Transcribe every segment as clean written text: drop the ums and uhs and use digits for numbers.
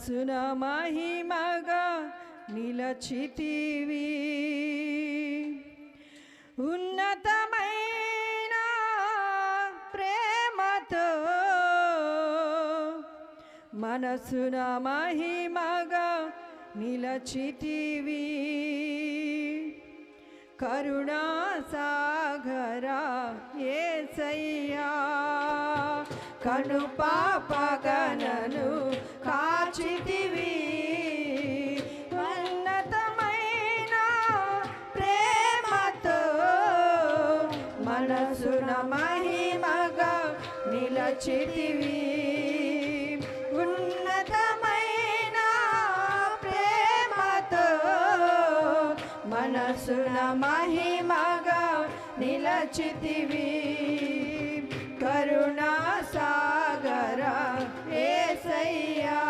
మనసున మహిమగా నిలచితివి. ఉన్నతమైన ప్రేమతో మనసున మహిమగా నిలచితివి. కరుణా సాగరా యేసయ్యా, కను పాపగనను కాచితివి. ఉన్నతమైన ప్రేమతో మనసున మహిమగా నిలచితివి. ఉన్నతమైన ప్రేమతో మనసున మహిమగా నిలచితివి. కరుణా సాగరా యేసయ్యా,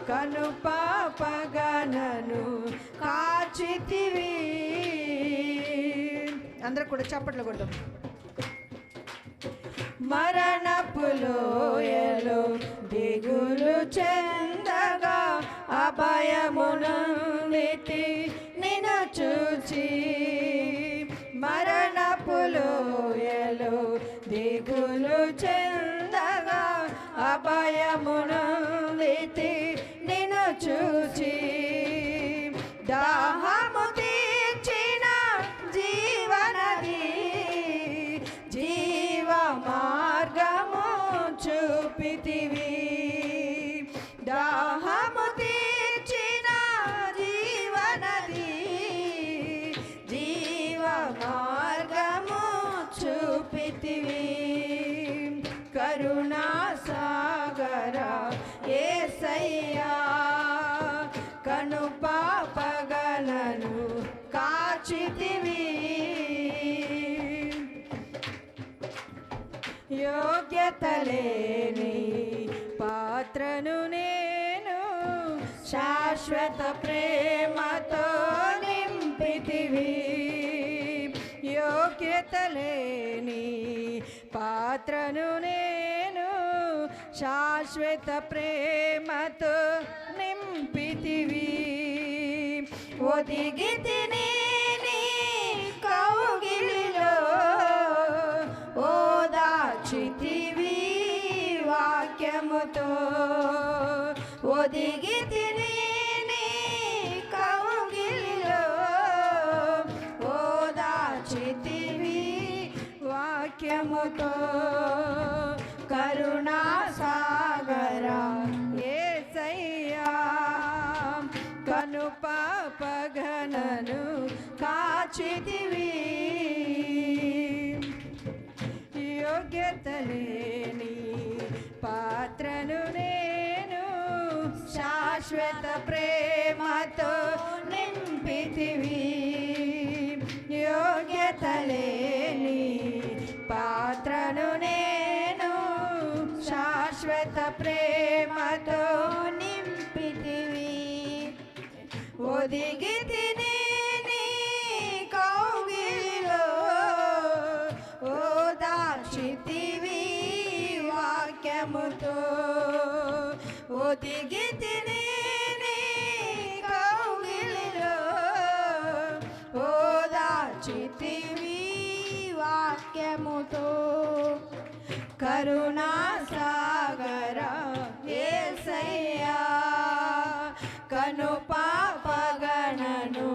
కను పాపగనను కాచితివి. అందరూ కూడా చప్పట్లు కొడదాం. మరణపు లోయలో దిగులు చెందగా అభయమునందితి నిన్ను చూచి. మరణపు లోయలో దిగులు చెందగా అభయమునందితి నిన్ను చూచి. దాహము తీర్చిన జీవనది, జీవ మార్గము చూపితివి. దాహము తీర్చిన జీవనది, జీవ మార్గము చూపితివి. కరుణా సాగరా యేసయ్యా, కను పాపగలను కాచితివి. యోగ్యత లేని పాత్రను నేను శాశ్వత ప్రేమతో నింపితివి. యోగ్యత లేని పాత్రను నేను శాశ్వత ప్రేమతో నింపితివి. ఒదిగితిని నీ కౌగిలిలో ఓదార్చితివి వాక్యముతో. ఒదిగితిని నీ కౌగిలిలో ఓదార్చితివి వాక్యముతో. కరుణా సాగరా యేసయ్యా, కను పాపగనను కాచితివి. యోగ్యత లేని పాత్రను నేను శాశ్వత ప్రేమతో నింపితివి. యోగ్యత లేని పాత్రను నేను శాశ్వత ప్రేమతో నింపితివి. ఒదిగితిని నీ కౌగిలిలో ఓదార్చితివి వాక్యముతో. ఒదిగితిని నీ కౌగిలిలో ఓదార్చితివి వాక్యముతో. కరుణా సాగరా యేసయ్యా, కను పాపగణను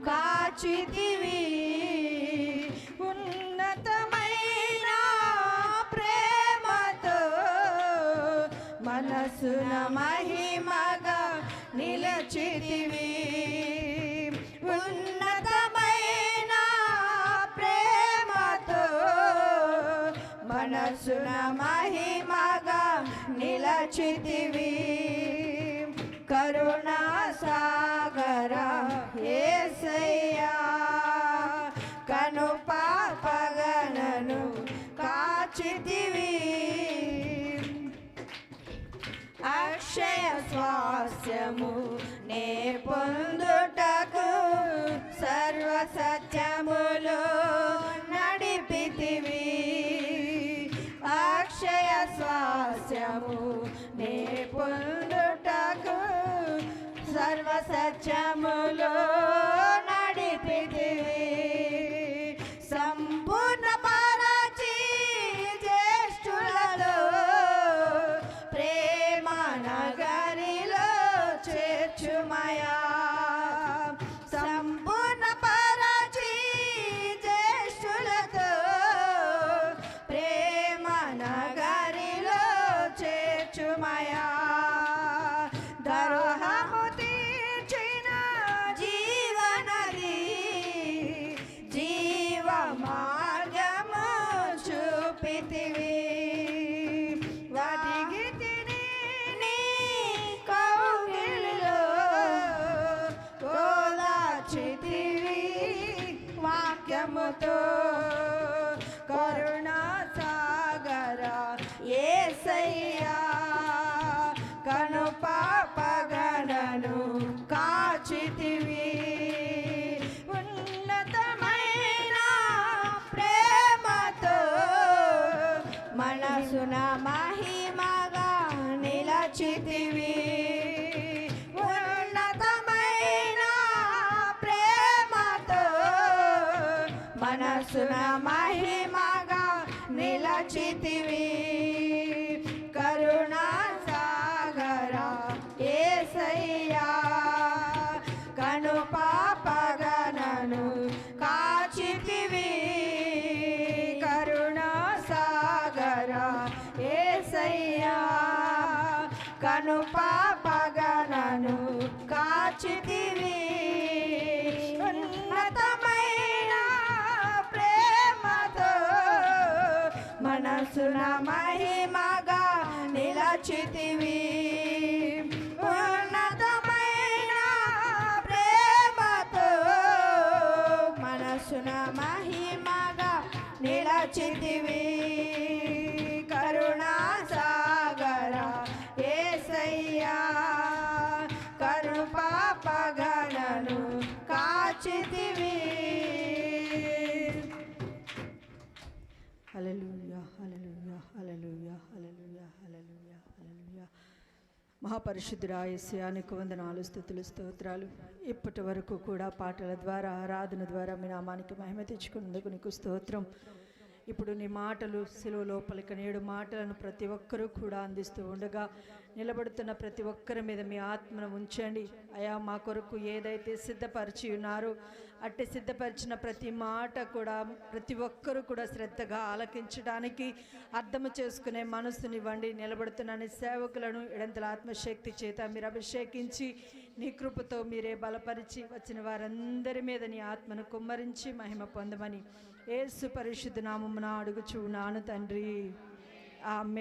కాచితివి. ఉన్నతమైన ప్రేమతో మనసున మహిమగా నిలచితివి. ఉన్నతమైన ప్రేమతో మనసున మహిమగా నిలచితివి. కరుణా సాగరా యేసయ్యా, కను పాపగణను కాచితివి. అక్షయ స్వాస్యము నే పొందుటకు సర్వ సత్యములో నడిపితివి. అక్షయ స్వాస్యము నే పొందుట వాక్యముతో కరుణా సాగర యేసయ్యా కను పాపగణను కాచితివి ఉన్నతమైన ప్రేమతో మనసున మహిమగా నిలచితివి ఉన్నతమైన ప్రేమతో మనసున మహిమగా నిలచితివి కరుణా సాగర యేసయ్యా కను పాపగణను కాచితివి కరుణా సాగర యేసయ్యా కను పాపగణను కాచితివి ఉన్నతమైన ప్రేమతో మనసున మహిమగా నిలచితివి ఉన్నతమైన ప్రేమతో మనసున మహిమగా నిలచితివి కరుణా సాగర యేసయ్యా కరు పాపగణను కాచితివి హల్లెలూయా హల్లెలూయా హల్లెలూయా హల్లెలూయా హల్లెలూయా హల్లెలూయా మహాపరిశుద్ధుడా యేసయ్యా నీకు వందనాలు స్తుతులు స్తోత్రాలు ఇప్పటి వరకు కూడా పాటల ద్వారా ఆరాధన ద్వారా మీ నామానికి మహిమ తెచ్చుకున్నందుకు నీకు స్తోత్రం ఇప్పుడు నీ మాటలు సిలువ లోపలికి 7 మాటలను ప్రతి ఒక్కరూ కూడా అందిస్తూ ఉండగా నిలబడుతున్న ప్రతి ఒక్కరి మీద మీ ఆత్మను ఉంచండి అయా మా కొరకు ఏదైతే సిద్ధపరిచి ఉన్నారో అట్టి సిద్ధపరిచిన ప్రతి మాట కూడా ప్రతి ఒక్కరూ కూడా శ్రద్ధగా ఆలకించడానికి అర్థం చేసుకునే మనసునివ్వండి నిలబడుతున్న నీ సేవకులను ఎడంతల ఆత్మశక్తి చేత మీరు అభిషేకించి నీ కృపతో మీరే బలపరిచి వచ్చిన వారందరి మీద నీ ఆత్మను కుమ్మరించి మహిమ పొందమని యేసు పరిశుద్ధ నామమున అడుగుచున్నాను తండ్రి ఆమేన్.